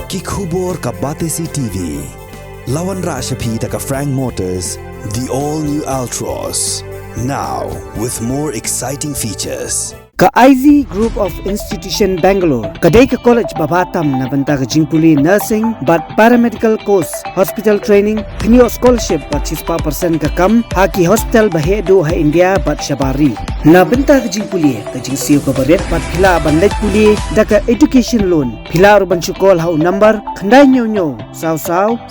Kikhubor ka Batesi TV. Lawan Rashapi taka Frank Motors, the all-new Altros. Now, with more exciting features. Ka IZ Group of Institution Bangalore, kadai ka college babatam na banta ka jingpuli nursing but paramedical course, hospital training, kaniyo scholarship but 6% ka kam, haki hospital bahedo ha India but shabari. Na banta ka jingpuli, ka jingsiyo ka baret but pila bandaj puli, daka education loan, pila urban chukol hau number, kandai nyo, saw,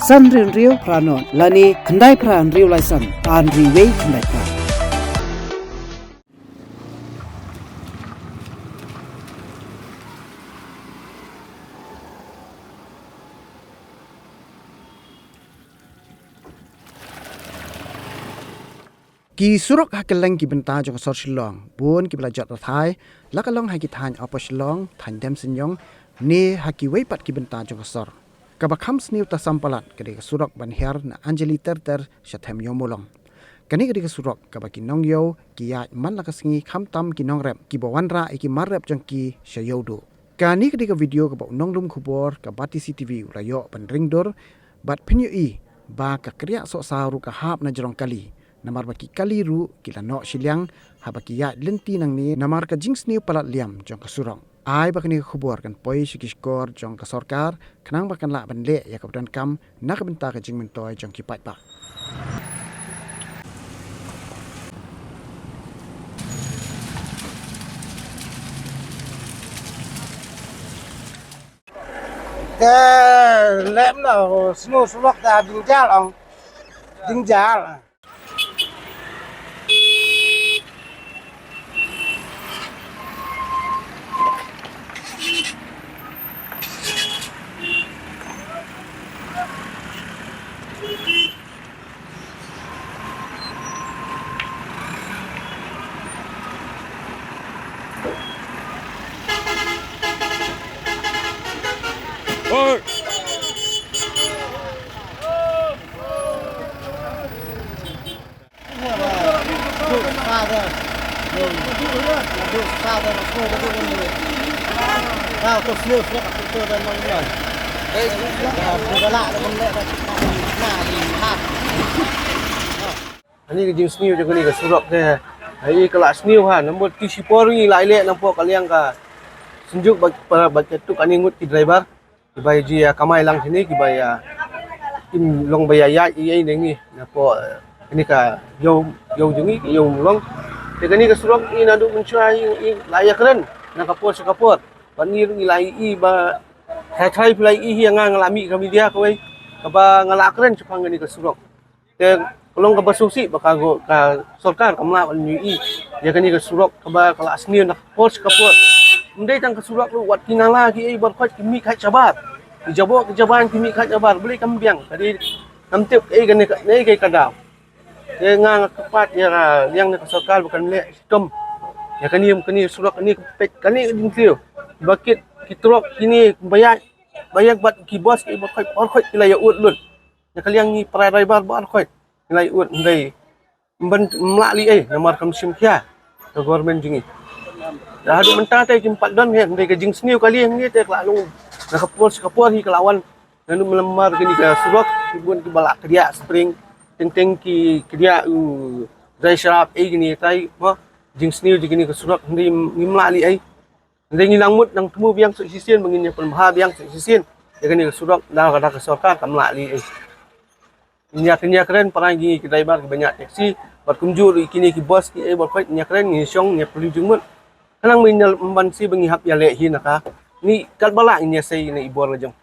san rio pranon, lani kandai pran rio laisan, pan riway kandai pran. Ki surok hakelang ki benta jong sor shilong bun ki belajar rathai lakalong haki than apa shilong than dem sinyong ne haki weipat ki benta jong sor kabakam sniu ta sampalat kede surok banher na anjali ter shathem yomolong kani kede surok kabaki nongyo ki ya man lakasingi khamtam ki nongrep ki bawanra ki marrep jong ki shayodo kani kede video ka nonglum khubor ka Batesi TV rayo ban ringdor bat pinyu I ba ka kriya so saru ka hap na jerong kali namar baki kaliru kila no shiliang habaki ya lenti nang ni namar ka jings ni palat liam jong kasurong ai bakani khubor kan poi shikiskor jong ka sarkar kanang bakan la ban le ya kapdan kam nak benta ka jing mentoy jong ki pat pa cái lẽm là snow slot ta đinh giá lòng đinh giá là Nào, tôi siêu siêu tôi đang nói rồi. Đây cũng lạ nó không lẽ là gì ha. Ini ke jenis new juga ni ke surok ke. Hai kelas new ha, nombor kisipor ni lain nampak kalian ka. Senjuk para baca tu kan ingut ki driver. Ki bai ji kamai lang sini ki bai im long bai ya ini ni nampak ini ka yo jungi yo long. Thì ni ke surok ni nadu mencai layak keren. Nak kapor panir ngilai I ba thai play I hiang ngalami kami dia koi kaba ngalak keren sepang ni ke surok te kolong ka basusi baka go ka sarkar kamla ni I dia kani ke surok kaba kala asni nak pos kapur ndai tang ke surok lu wat kinala ki I bar khot kimi kha chabar ki jabo ke jaban kimi kha chabar beli kambiang tadi namtip kani nei kai kadau te ngang kepat ya yang ke sarkar bukan le sistem ya kani surok kani pet kani dingsiu bakit kitrok kini bayar bat ki bos ki bakoi orkhoi kilaya ut lun ya kaliang ni para driver ba orkhoi kilaya ut ngai ban mlali namar kam sim kya to government jingi dah adu menta tai kimpat don he ngai ka jing sniu kali ni te klalung nak kapor hi kelawan nanu melemar kini ka surok kibun ki balak dia spring teng ki dia dry sharap gini tai mo jing sniu jing ni ka surok ngai mlali Ndai ngilang mut nang temu biang sisien menginya pelmah biang sisien ya kan surok dah kada ke sarkar kamla li nya keren parang gi driver banyak taksi berkunjur kini ki bos ki berkait nya keren ni syong nya perlu jumut kanang minal membansi bengi hap ya le hi naka ni kal bala nya sei ni ibor lajong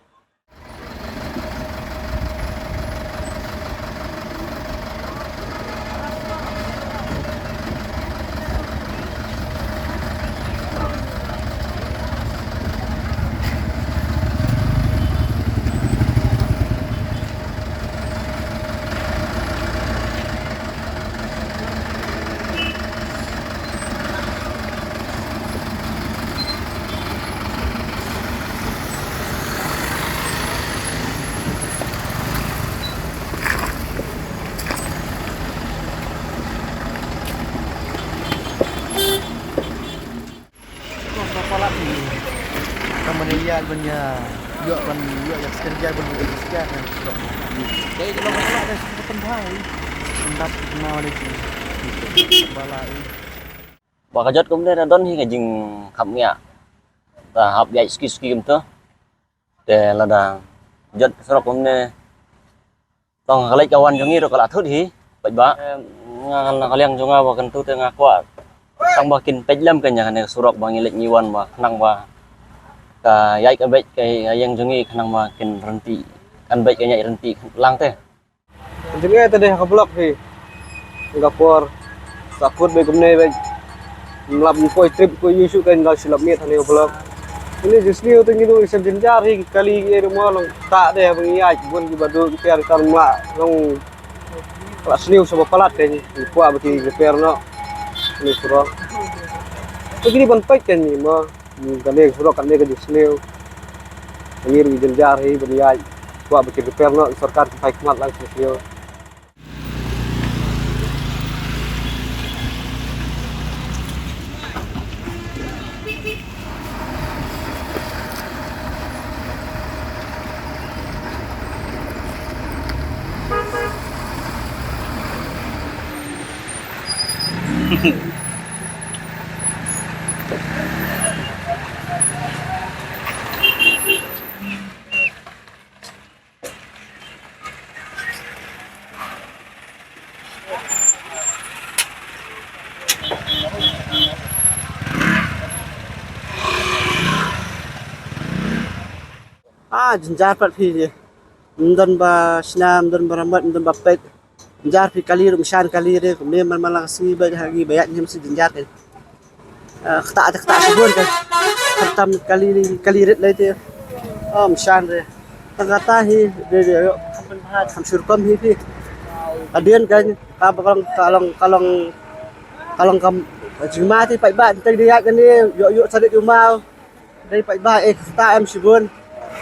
Kemudian punya Yuk kan yuk yang sekian berbuat sekian kan. Jadi kalau masalah ada penting pendat kenal lagi. Balai. Baka jot kum ne don hi nga jing kham nya ta hab yai ski kum to te la da jot sro kum ne tong kalai kawan jongi ro kala thut hi pai ba nga kaliang jonga ba kan tu te nga kwa tang ba kin pejlam kan nya ne surok bang ilek nyiwan ba nang ba ka yai ka bet kai yang jongi nang ba kin renti kan bet ka nyai renti lang te Jadi tadi ke blok hi. Singapura sakut be kum ne be melap koi trip koi isu kan gal silap ni thane blok. Ini justru tu gitu isem jenjar hi kali ye rumah long tak deh bang iya bun di badu repair kan mak long kelas niu sama palat kan kuat bagi repair no ni surok. Begini ban pek kan ni mah kan ni surok kan ni ke justru ini di jenjar hi bang iya kuat bagi repair no sarkar pai kuat lang justru. Jenjar pat phi ndan ba snam ndan baramat ndan ba pek jenjar phi kali rum shan kali re kumne man malang si ba hagi bayat nyam si jenjar kan khata subun kan khatam kali ret lai te shan re tangata hi de yo kham surkam hi phi adian kan ka kalong kam jima ti pai ba tai dia kan ni yo sadik juma dai pai ba khata am subun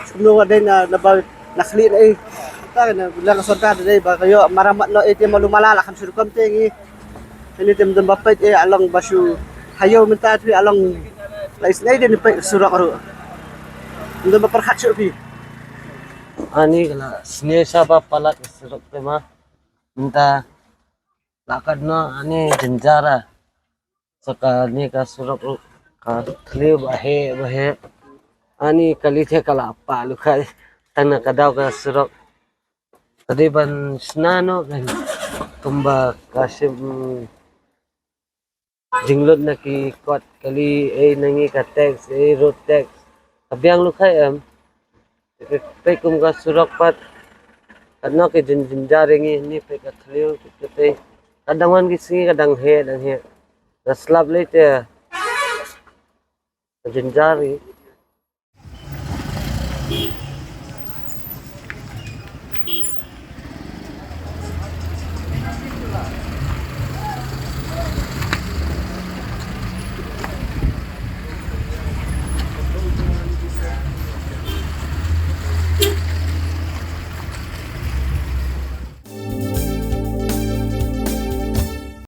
Semua ada na ba nakli na ta na bilang sarkar dai ba kayo maramat no ite malumala kan surkam tengi ini tem dem bapet along basu hayo minta tu along lais nai din pe surak ro dem perhat su ani kala sne sa ba palat surok te ma minta lakad no ani jenjara saka ni ka surok ka thli bahe ani kali the kala pa lu kha tana kadaw ka surok tadi ban snano kan tumba kasim jinglot na ki kot kali nangi ka tax road tax abyang lu kha am pe kum ka surok pat kadno ke jinjarengi ni pe ka thliu ke kadangwan ki singi kadang he raslap le te jinjari